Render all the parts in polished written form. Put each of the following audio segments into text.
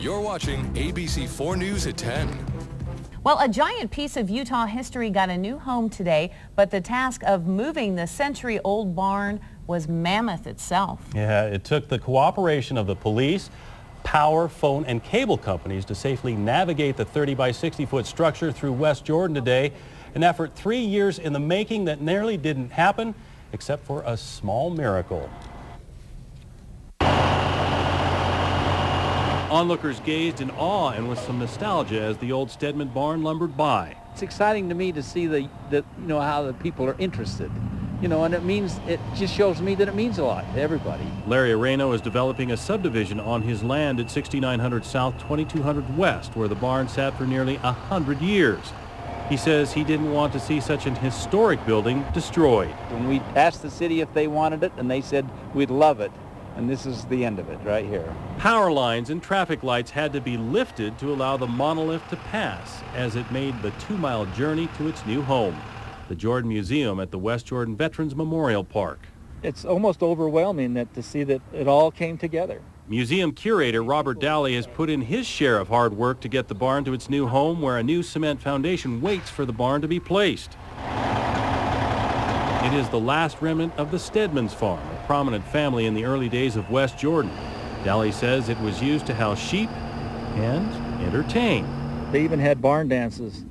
You're watching ABC 4 News at 10. Well, a giant piece of Utah history got a new home today, but the task of moving the century-old barn was mammoth itself. Yeah, it took the cooperation of the police, power, phone, and cable companies to safely navigate the 30 by 60-foot structure through West Jordan today. An effort 3 years in the making that nearly didn't happen, except for a small miracle. Onlookers gazed in awe and with some nostalgia as the old Stedman barn lumbered by. It's exciting to me to see how the people are interested, and it just shows me that it means a lot to everybody. Larry Areno is developing a subdivision on his land at 6900 South, 2200 West, where the barn sat for nearly 100 years. He says he didn't want to see such an historic building destroyed. When we asked the city if they wanted it, and they said we'd love it, and this is the end of it right here. Power lines and traffic lights had to be lifted to allow the monolith to pass as it made the 2-mile journey to its new home, the Jordan Museum at the West Jordan Veterans Memorial Park. It's almost overwhelming to see that it all came together. Museum curator Robert Dowley has put in his share of hard work to get the barn to its new home, where a new cement foundation waits for the barn to be placed. It is the last remnant of the Stedman's farm, a prominent family in the early days of West Jordan. Dowley says it was used to house sheep and entertain. They even had barn dances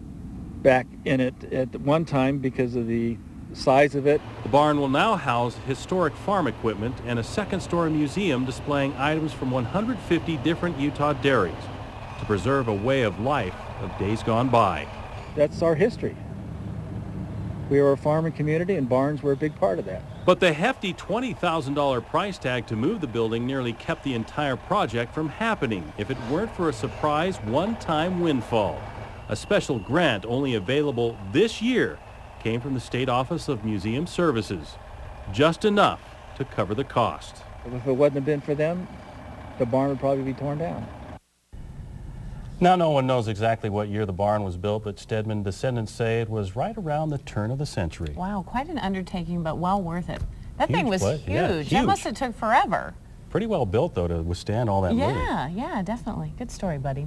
back in it at one time because of the size of it. The barn will now house historic farm equipment and a second-story museum displaying items from 150 different Utah dairies to preserve a way of life of days gone by. That's our history. We were a farming community, and barns were a big part of that. But the hefty $20,000 price tag to move the building nearly kept the entire project from happening if it weren't for a surprise one-time windfall. A special grant only available this year came from the State Office of Museum Services, just enough to cover the cost. If it wouldn't have been for them, the barn would probably be torn down. Now, no one knows exactly what year the barn was built, but Stedman descendants say it was right around the turn of the century. Wow, quite an undertaking, but well worth it. That Huge thing was place. huge. Yeah, That huge. must have took forever. Pretty well built, though, to withstand all that load. Yeah, definitely. Good story, buddy.